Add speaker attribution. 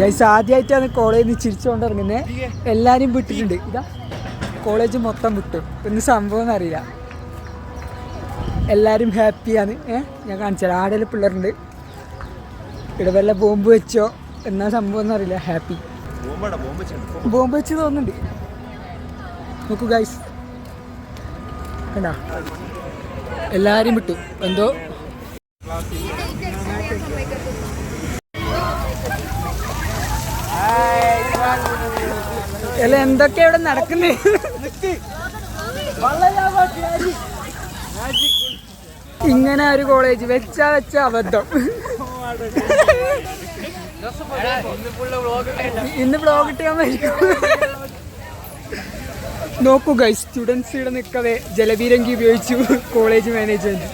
Speaker 1: Guys ആദ്യമായിട്ടാണ് കോളേജിൽ നിന്ന് ചിരിച്ചുകൊണ്ട് ഇറങ്ങുന്നത്. എല്ലാവരും വിട്ടിട്ടുണ്ട്. ഇതാ കോളേജ് മൊത്തം വിട്ടു. ഇന്ന് സംഭവം എന്നറിയില്ല. എല്ലാവരും ഹാപ്പിയാണ്. ഞാൻ കാണിച്ചാൽ ആടെല്ലാം പിള്ളേരുണ്ട്. ഇവിടെ വല്ല ബോംബ് വെച്ചോ എന്നാ സംഭവം എന്നറിയില്ല. ഹാപ്പി ബോംബ് വെച്ച് തോന്നുന്നുണ്ട്. നോക്കൂ ഗൈസ്, കണ്ടാ എല്ലാവരും വിട്ടു. എന്തോ അല്ല എന്തൊക്കെയാ ഇവിടെ നടക്കുന്നേ? ഇങ്ങനെ ഒരു കോളേജ് വെച്ച അബദ്ധം. ഇന്ന് ബ്ലോഗ് ഇട്ടാൻ പറ്റും. നോക്കൂ ഗൈസ്, സ്റ്റുഡൻസ് ഇവിടെ നിൽക്കവേ ജലബീരങ്കി ഉപയോഗിച്ചു കോളേജ് മാനേജ്മെന്റ്.